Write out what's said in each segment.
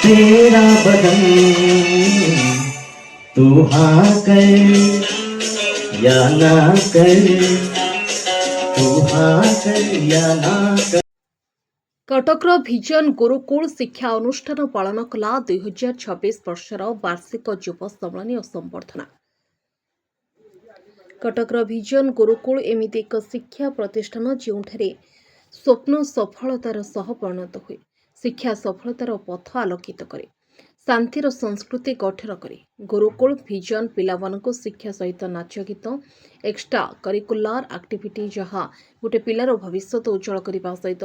तेरा बदन तू हाँ कर या ना कर, तू हाँ कर या ना कर। कटकर भिजन गुरुकुल शिक्षा अनुष्ठान पालन कला 2026 वर्षर वार्षिक युव सम्मेलन और संबर्धना। कटकर भिजन गुरुकुल एमिति एक शिक्षा प्रतिष्ठान जोठारे स्वप्न सफलतार सह परिणत हुए, शिक्षा सफलतार पथ आलोकित करे, शांतिर संस्कृति गठन करे। गुरुकुल भिजन पिलामानंकु शिक्षा सहित नाच गीत एक्स्ट्रा करिकुलार एक्टिविटी जहाँ गोटे पिलार भविष्य उज्जवल करने सहित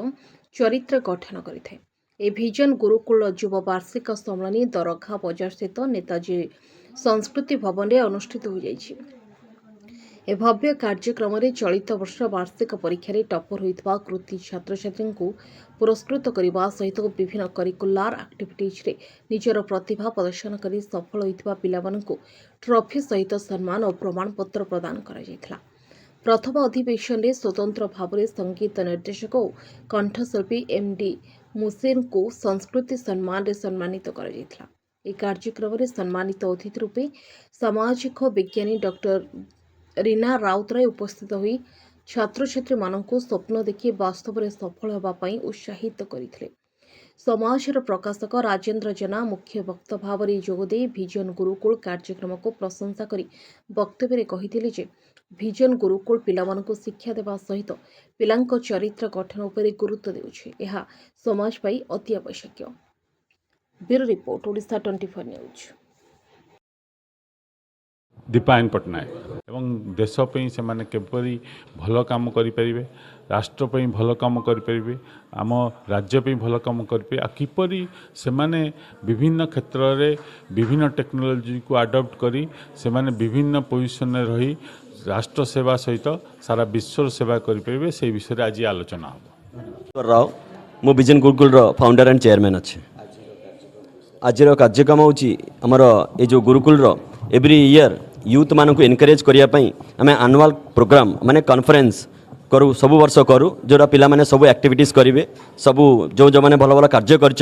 चरित्र गठन करिଥାଏ। ए भिजन गुरुकुल युव वार्षिक सम्मेलन दरघा बजार स्थित नेताजी संस्कृति भवन में अनुष्ठित हो जाइछि। ए भव्य कार्यक्रम में चलित वर्ष वार्षिक परीक्षा रे टॉपर होइतबा कृति छात्र छात्री को पुरस्कृत करने सहित विभिन्न करिकुलार एक्टिविटीज रे निजर प्रतिभा प्रदर्शन कर सफल होइतबा पिलामानंकु ट्रॉफी सहित सम्मान और प्रमाण पत्र प्रदान करा जायथिला। प्रथम अधिवेशन में स्वतंत्र भाव में संगीत निर्देशक और कंठशिल्पी एमडी मुसेन को संस्कृति सम्मान रे सम्मानित करा जायथिला। ए कार्यक्रम में सम्मानित अतिथि रूपे सामाजिक विज्ञानी डॉक्टर रीना राउतराय उपस्थित हुई छात्र छात्री मानक स्वप्न देखि वास्तव में सफल होगापाई उत्साहित करथिले। समाजर प्रकाशक राजेंद्र जेना मुख्य वक्ता भाव में जोगदे भिजन गुरुकुल कार्यक्रम को प्रशंसा करी वक्तव्य कहिथिले जे भिजन गुरुकुल पिलामानंकु शिक्षा देवा सहित पिलांक चरित्र गठन उपरे गुरुत्व देउछि। एहा समाज पाई अति आवश्यक। Bureau report Odisha 24 news. Dipayan Pattnaik एवं देशपी से माने केपरी भल काम करें, राष्ट्रपी भल काम करें, आम राज्यपी भल काम करें, किपरि से माने विभिन्न क्षेत्र में विभिन्न टेक्नोलोजी को अडॉप्ट करी से माने विभिन्न पोजिशन में रही राष्ट्र सेवा सहित सारा विश्व सेवा करें, से विषय आज आलोचना हो। राव मो vision Gurukul founder and chairman अच्छे। आज कार्यक्रम होमर ये जो गुरुकुल एवरी ईयर यूथ मान को एनकरेज करने आम एनुअल प्रोग्राम माने कॉन्फ्रेंस करूँ, सब वर्ष करूँ, जोड़ा पिला माने सब एक्टिविटीज करेंगे, सबू जो जो मैंने भल भल कार्य कर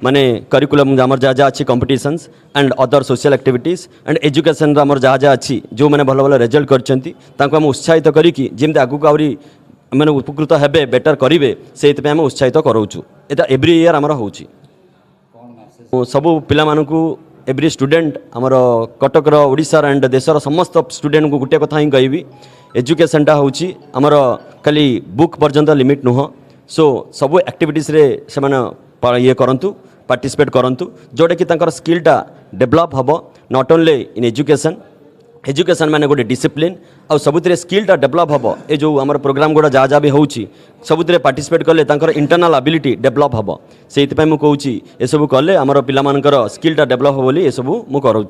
माने करिकुलम आमर जहाँ जहाँ अच्छी competitions and other social activities and education आमर जहाँ जहाँ अच्छी जो मैंने भल भल रिजल्ट कर उत्साहित करी जमी आगू आहरी मैंने उपकृत हेबे बेटर करेंगे से आम उत्साहित कराऊँ। यहाँ एव्री ईयर आमर हो सबू पिला मानकू एव्री स्टूडेंट आमर कटकर ओडिशार एंड देशर समस्त स्टूडेंट को गोटे कथा ही कहबी, एजुकेशनटा होची आमर खाली बुक पर्यंत लिमिट नुह। सो सबू एक्टिविटीज रे से माने ये करंतु, पार्टिसिपेट करंतु, जोड़े कि तांकर स्किलटा डेवलप हबो नॉट ओनली इन एजुकेशन माने गोटे डिसिप्लिन आ सबुतरे स्किलटा डेवलप हबो। ए जो आमर प्रोग्राम गुड़ा जहाँ जहाँ भी होची सबुतरे पार्टिसिपेट कले तांकर इंटरनल एबिलिटी डेवलप हबो। से मु कहूँ ए सब कले आमर पिला मानकर स्किलटा डेवलप हो बोली ए सब मु करूँ।